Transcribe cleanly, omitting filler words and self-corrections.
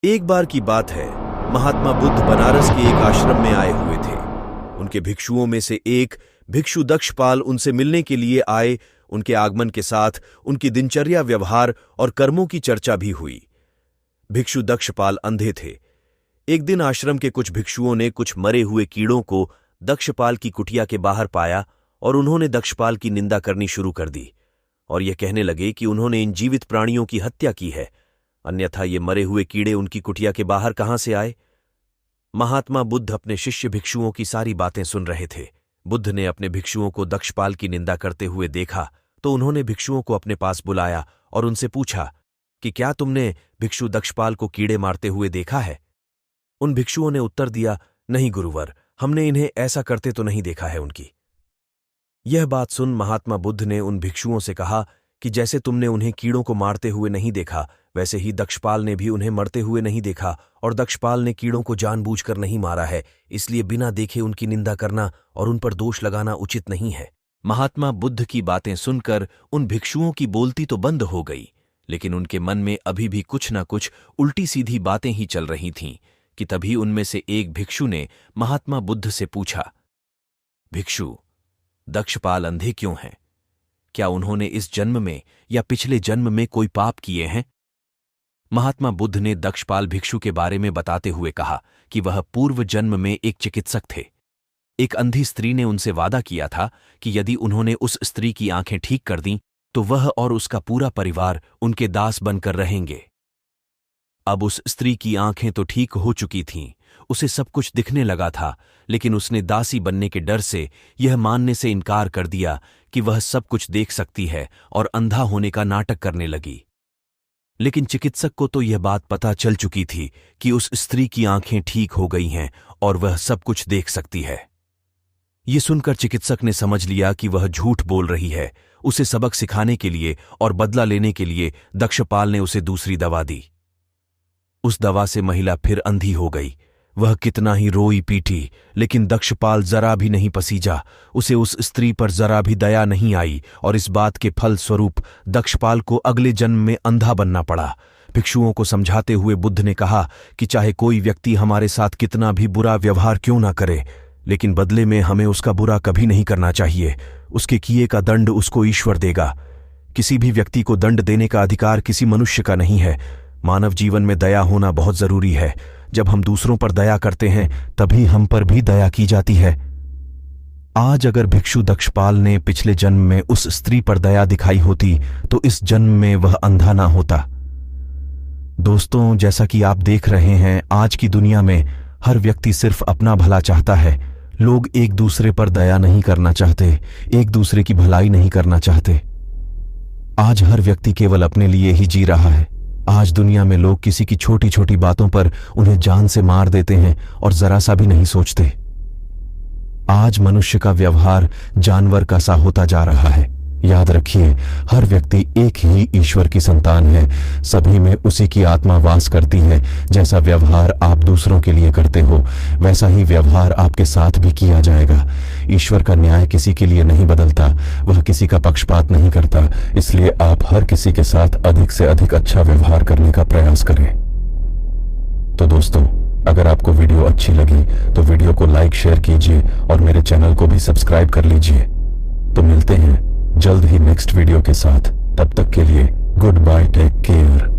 एक बार की बात है, महात्मा बुद्ध बनारस के एक आश्रम में आए हुए थे। उनके भिक्षुओं में से एक भिक्षु दक्षपाल उनसे मिलने के लिए आए। उनके आगमन के साथ उनकी दिनचर्या, व्यवहार और कर्मों की चर्चा भी हुई। भिक्षु दक्षपाल अंधे थे। एक दिन आश्रम के कुछ भिक्षुओं ने कुछ मरे हुए कीड़ों को दक्षपाल की कुटिया के बाहर पाया और उन्होंने दक्षपाल की निंदा करनी शुरू कर दी और यह कहने लगे कि उन्होंने इन जीवित प्राणियों की हत्या की है, अन्यथा ये मरे हुए कीड़े उनकी कुटिया के बाहर कहां से आए। महात्मा बुद्ध अपने शिष्य भिक्षुओं की सारी बातें सुन रहे थे। बुद्ध ने अपने भिक्षुओं को दक्षपाल की निंदा करते हुए देखा तो उन्होंने भिक्षुओं को अपने पास बुलाया और उनसे पूछा कि क्या तुमने भिक्षु दक्षपाल को कीड़े मारते हुए देखा है। उन भिक्षुओं ने उत्तर दिया, नहीं गुरुवर, हमने इन्हें ऐसा करते तो नहीं देखा है उनकी। यह बात सुन महात्मा बुद्ध ने उन भिक्षुओं से कहा कि जैसे तुमने उन्हें कीड़ों को मारते हुए नहीं देखा, वैसे ही दक्षपाल ने भी उन्हें मरते हुए नहीं देखा और दक्षपाल ने कीड़ों को जानबूझकर नहीं मारा है, इसलिए बिना देखे उनकी निंदा करना और उन पर दोष लगाना उचित नहीं है। महात्मा बुद्ध की बातें सुनकर उन भिक्षुओं की बोलती तो बंद हो गई, लेकिन उनके मन में अभी भी कुछ न कुछ उल्टी सीधी बातें ही चल रही थीं कि तभी उनमें से एक भिक्षु ने महात्मा बुद्ध से पूछा, भिक्षु, दक्षपाल अंधे क्यों हैं? क्या उन्होंने इस जन्म में या पिछले जन्म में कोई पाप किए हैं? महात्मा बुद्ध ने दक्षपाल भिक्षु के बारे में बताते हुए कहा कि वह पूर्व जन्म में एक चिकित्सक थे। एक अंधी स्त्री ने उनसे वादा किया था कि यदि उन्होंने उस स्त्री की आंखें ठीक कर दीं तो वह और उसका पूरा परिवार उनके दास बनकर रहेंगे। अब उस स्त्री की आंखें तो ठीक हो चुकी थीं, उसे सब कुछ दिखने लगा था, लेकिन उसने दासी बनने के डर से यह मानने से इनकार कर दिया कि वह सब कुछ देख सकती है और अंधा होने का नाटक करने लगी। लेकिन चिकित्सक को तो यह बात पता चल चुकी थी कि उस स्त्री की आंखें ठीक हो गई हैं और वह सब कुछ देख सकती है। ये सुनकर चिकित्सक ने समझ लिया कि वह झूठ बोल रही है। उसे सबक सिखाने के लिए और बदला लेने के लिए दक्षपाल ने उसे दूसरी दवा दी। उस दवा से महिला फिर अंधी हो गई। वह कितना ही रोई पीटी, लेकिन दक्षपाल जरा भी नहीं पसीजा। उसे उस स्त्री पर जरा भी दया नहीं आई और इस बात के फल स्वरूप दक्षपाल को अगले जन्म में अंधा बनना पड़ा। भिक्षुओं को समझाते हुए बुद्ध ने कहा कि चाहे कोई व्यक्ति हमारे साथ कितना भी बुरा व्यवहार क्यों ना करे, लेकिन बदले में हमें उसका बुरा कभी नहीं करना चाहिए। उसके किए का दंड उसको ईश्वर देगा। किसी भी व्यक्ति को दंड देने का अधिकार किसी मनुष्य का नहीं है। मानव जीवन में दया होना बहुत जरूरी है। जब हम दूसरों पर दया करते हैं तभी हम पर भी दया की जाती है। आज अगर भिक्षु दक्षपाल ने पिछले जन्म में उस स्त्री पर दया दिखाई होती तो इस जन्म में वह अंधा ना होता। दोस्तों, जैसा कि आप देख रहे हैं, आज की दुनिया में हर व्यक्ति सिर्फ अपना भला चाहता है। लोग एक दूसरे पर दया नहीं करना चाहते, एक दूसरे की भलाई नहीं करना चाहते। आज हर व्यक्ति केवल अपने लिए ही जी रहा है। आज दुनिया में लोग किसी की छोटी छोटी बातों पर उन्हें जान से मार देते हैं और जरा सा भी नहीं सोचते। आज मनुष्य का व्यवहार जानवर का सा होता जा रहा है। याद रखिए, हर व्यक्ति एक ही ईश्वर की संतान है। सभी में उसी की आत्मा वास करती है। जैसा व्यवहार आप दूसरों के लिए करते हो, वैसा ही व्यवहार आपके साथ भी किया जाएगा। ईश्वर का न्याय किसी के लिए नहीं बदलता, वह किसी का पक्षपात नहीं करता। इसलिए आप हर किसी के साथ अधिक से अधिक अच्छा व्यवहार करने का प्रयास करें। तो दोस्तों, अगर आपको वीडियो अच्छी लगी तो वीडियो को लाइक, शेयर कीजिए और मेरे चैनल को भी सब्सक्राइब कर लीजिए। तो मिलते हैं जल्द ही नेक्स्ट वीडियो के साथ। तब तक के लिए गुड बाय, टेक केयर।